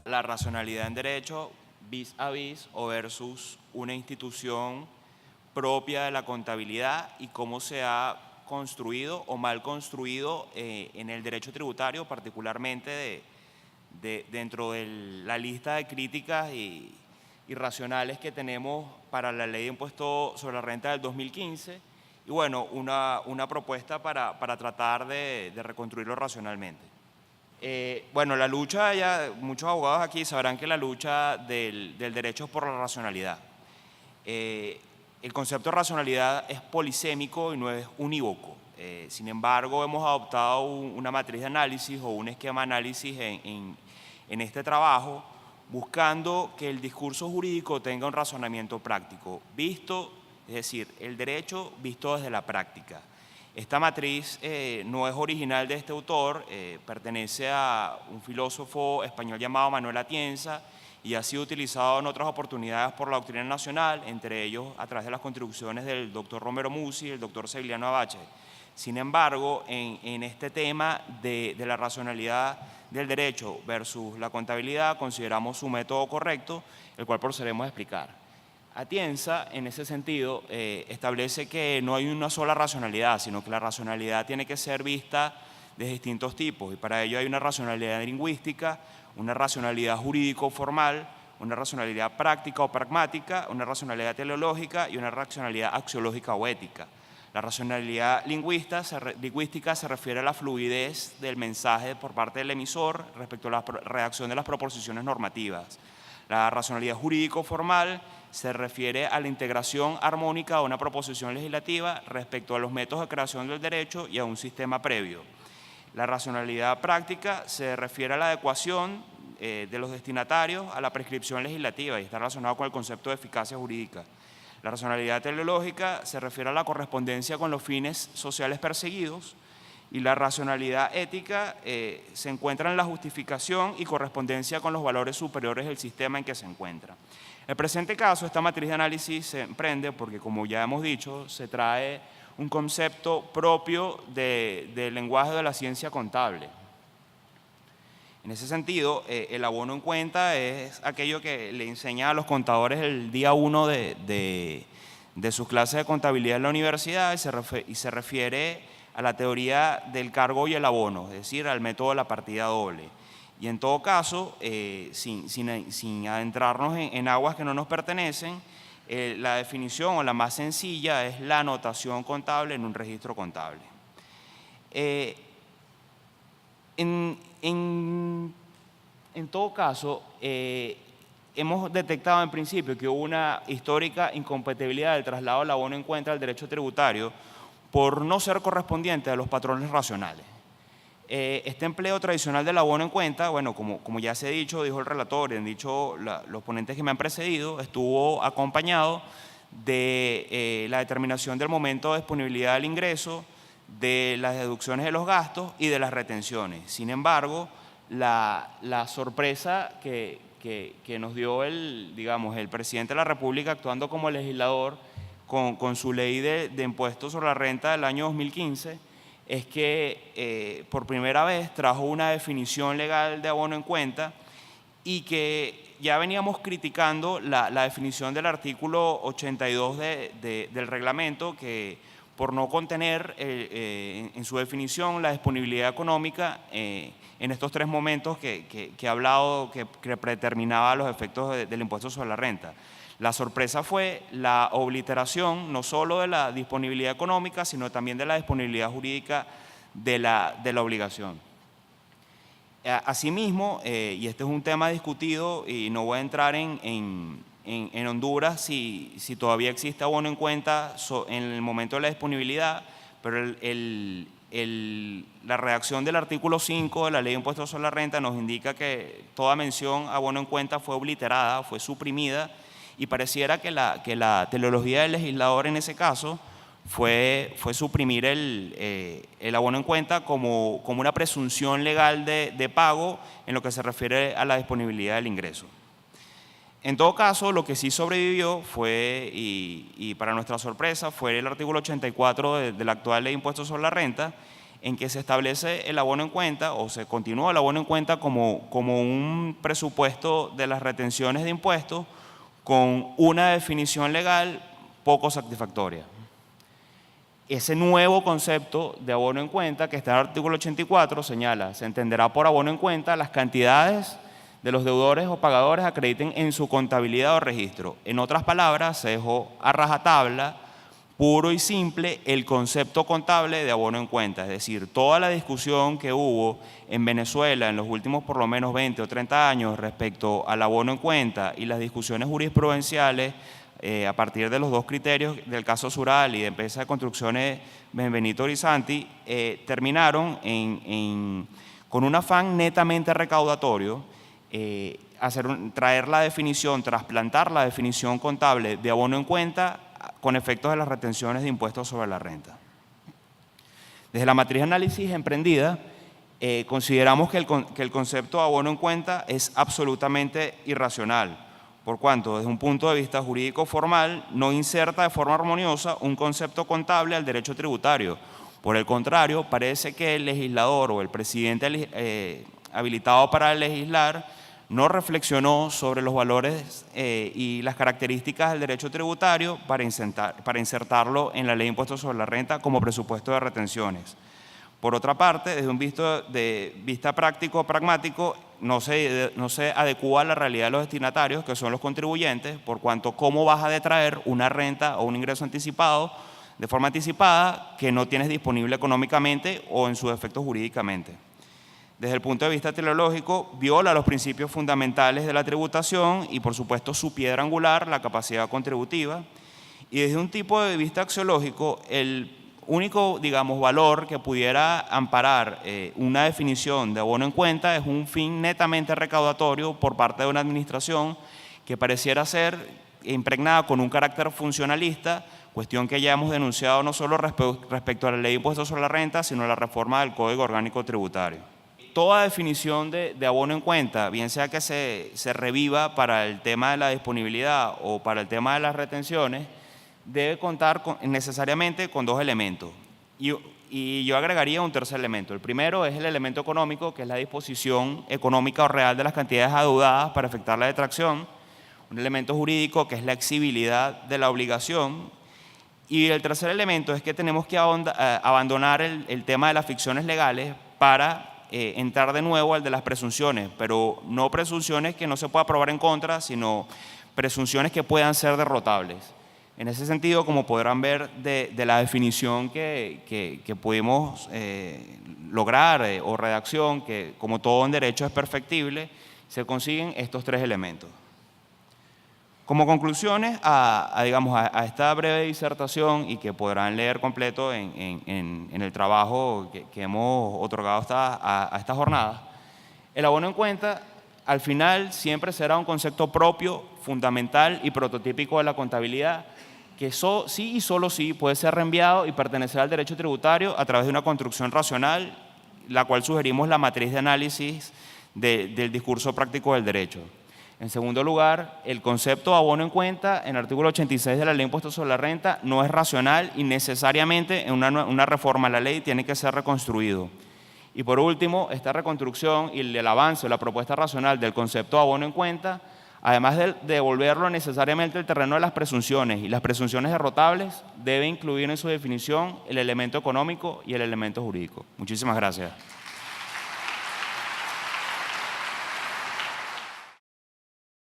la racionalidad en derecho vis a vis o versus una institución propia de la contabilidad y cómo se ha construido o mal construido en el derecho tributario, particularmente dentro de la lista de críticas y racionales que tenemos para la Ley de Impuesto sobre la Renta del 2015 y bueno, una propuesta para tratar de reconstruirlo racionalmente. Bueno, la lucha, ya muchos abogados aquí sabrán que la lucha del derecho es por la racionalidad. El concepto de racionalidad es polisémico y no es unívoco. Sin embargo, hemos adoptado una matriz de análisis o un esquema de análisis en este trabajo, buscando que el discurso jurídico tenga un razonamiento práctico, es decir, el derecho visto desde la práctica. Esta matriz no es original de este autor, pertenece a un filósofo español llamado Manuel Atienza y ha sido utilizado en otras oportunidades por la doctrina nacional, entre ellos a través de las contribuciones del doctor Romero Musi y el doctor Seviliano Abache. Sin embargo, en este tema de la racionalidad del derecho versus la contabilidad, consideramos su método correcto, el cual procederemos a explicar. Atienza, en ese sentido, establece que no hay una sola racionalidad, sino que la racionalidad tiene que ser vista de distintos tipos, y para ello hay una racionalidad lingüística, una racionalidad jurídico-formal, una racionalidad práctica o pragmática, una racionalidad teleológica y una racionalidad axiológica o ética. La racionalidad lingüística se refiere a la fluidez del mensaje por parte del emisor respecto a la redacción de las proposiciones normativas. La racionalidad jurídico-formal se refiere a la integración armónica de una proposición legislativa respecto a los métodos de creación del derecho y a un sistema previo. La racionalidad práctica se refiere a la adecuación de los destinatarios a la prescripción legislativa y está relacionado con el concepto de eficacia jurídica. La racionalidad teleológica se refiere a la correspondencia con los fines sociales perseguidos y la racionalidad ética se encuentra en la justificación y correspondencia con los valores superiores del sistema en que se encuentra. En el presente caso, esta matriz de análisis se emprende porque, como ya hemos dicho, se trae un concepto propio del lenguaje de la ciencia contable. En ese sentido, el abono en cuenta es aquello que le enseña a los contadores el día 1 de sus clases de contabilidad en la universidad y se refiere a la teoría del cargo y el abono, es decir, al método de la partida doble. Y en todo caso, sin adentrarnos en aguas que no nos pertenecen, la definición o la más sencilla es la anotación contable en un registro contable. En todo caso, hemos detectado en principio que hubo una histórica incompatibilidad del traslado del abono en cuenta al derecho tributario por no ser correspondiente a los patrones racionales. Este empleo tradicional del abono en cuenta, bueno, como ya se ha dicho, dijo el relator y han dicho los ponentes que me han precedido, estuvo acompañado de la determinación del momento de disponibilidad del ingreso, de las deducciones de los gastos y de las retenciones. Sin embargo, la sorpresa que nos dio el presidente de la República actuando como legislador con su ley de impuestos sobre la renta del año 2015 es que por primera vez trajo una definición legal de abono en cuenta y que ya veníamos criticando la definición del artículo 82 del reglamento que por no contener en su definición la disponibilidad económica en estos tres momentos que he hablado, que predeterminaba los efectos del impuesto sobre la renta. La sorpresa fue la obliteración no solo de la disponibilidad económica, sino también de la disponibilidad jurídica de la obligación. Asimismo, y este es un tema discutido y no voy a entrar en Honduras si todavía existe abono en cuenta en el momento de la disponibilidad, pero la redacción del artículo 5 de la Ley de Impuestos sobre la Renta nos indica que toda mención a abono en cuenta fue obliterada, fue suprimida, y pareciera que la teleología del legislador en ese caso fue suprimir el abono en cuenta como una presunción legal de pago en lo que se refiere a la disponibilidad del ingreso. En todo caso, lo que sí sobrevivió fue, y para nuestra sorpresa, fue el artículo 84 de la actual Ley de Impuestos sobre la Renta, en que se establece el abono en cuenta o se continúa el abono en cuenta como un presupuesto de las retenciones de impuestos con una definición legal poco satisfactoria. Ese nuevo concepto de abono en cuenta que está en el artículo 84 señala, se entenderá por abono en cuenta las cantidades de los deudores o pagadores acrediten en su contabilidad o registro. En otras palabras, se dejó a rajatabla, puro y simple, el concepto contable de abono en cuenta. Es decir, toda la discusión que hubo en Venezuela en los últimos por lo menos 20 o 30 años respecto al abono en cuenta y las discusiones jurisprudenciales a partir de los dos criterios del caso Sural y de Empresa de Construcciones Benvenuto Grisanti, terminaron con un afán netamente recaudatorio, traer la definición, trasplantar la definición contable de abono en cuenta con efectos de las retenciones de impuestos sobre la renta. Desde la matriz de análisis emprendida, consideramos que el concepto de abono en cuenta es absolutamente irracional, por cuanto, desde un punto de vista jurídico formal, no inserta de forma armoniosa un concepto contable al derecho tributario. Por el contrario, parece que el legislador o el presidente habilitado para legislar no reflexionó sobre los valores y las características del derecho tributario para insertarlo en la Ley de Impuestos sobre la Renta como presupuesto de retenciones. Por otra parte, desde un punto de vista práctico, pragmático, no se adecúa a la realidad de los destinatarios, que son los contribuyentes, por cuanto cómo vas a detraer una renta o un ingreso anticipado de forma anticipada que no tienes disponible económicamente o en su defecto jurídicamente. Desde el punto de vista teleológico, viola los principios fundamentales de la tributación y, por supuesto, su piedra angular, la capacidad contributiva. Y desde un tipo de vista axiológico, el único, digamos, valor que pudiera amparar una definición de abono en cuenta es un fin netamente recaudatorio por parte de una administración que pareciera ser impregnada con un carácter funcionalista, cuestión que ya hemos denunciado no solo respecto a la Ley de Impuestos sobre la Renta, sino a la reforma del Código Orgánico Tributario. Toda definición de abono en cuenta, bien sea que se reviva para el tema de la disponibilidad o para el tema de las retenciones, debe contar necesariamente con dos elementos. Y yo agregaría un tercer elemento. El primero es el elemento económico, que es la disposición económica o real de las cantidades adeudadas para efectuar la detracción. Un elemento jurídico, que es la exigibilidad de la obligación. Y el tercer elemento es que tenemos que abandonar el tema de las ficciones legales para entrar de nuevo al de las presunciones, pero no presunciones que no se pueda probar en contra, sino presunciones que puedan ser derrotables. En ese sentido, como podrán ver de la definición que pudimos lograr o redacción, que como todo en derecho es perfectible, se consiguen estos tres elementos. Como conclusiones a esta breve disertación y que podrán leer completo en el trabajo que hemos otorgado a esta jornada, el abono en cuenta al final siempre será un concepto propio, fundamental y prototípico de la contabilidad que sí y solo sí puede ser reenviado y pertenecer al derecho tributario a través de una construcción racional, la cual sugerimos la matriz de análisis del discurso práctico del derecho. En segundo lugar, el concepto de abono en cuenta en el artículo 86 de la Ley de Impuestos sobre la Renta no es racional y necesariamente en una reforma a la ley tiene que ser reconstruido. Y por último, esta reconstrucción y el avance o la propuesta racional del concepto de abono en cuenta, además de devolverlo necesariamente al terreno de las presunciones y las presunciones derrotables, debe incluir en su definición el elemento económico y el elemento jurídico. Muchísimas gracias.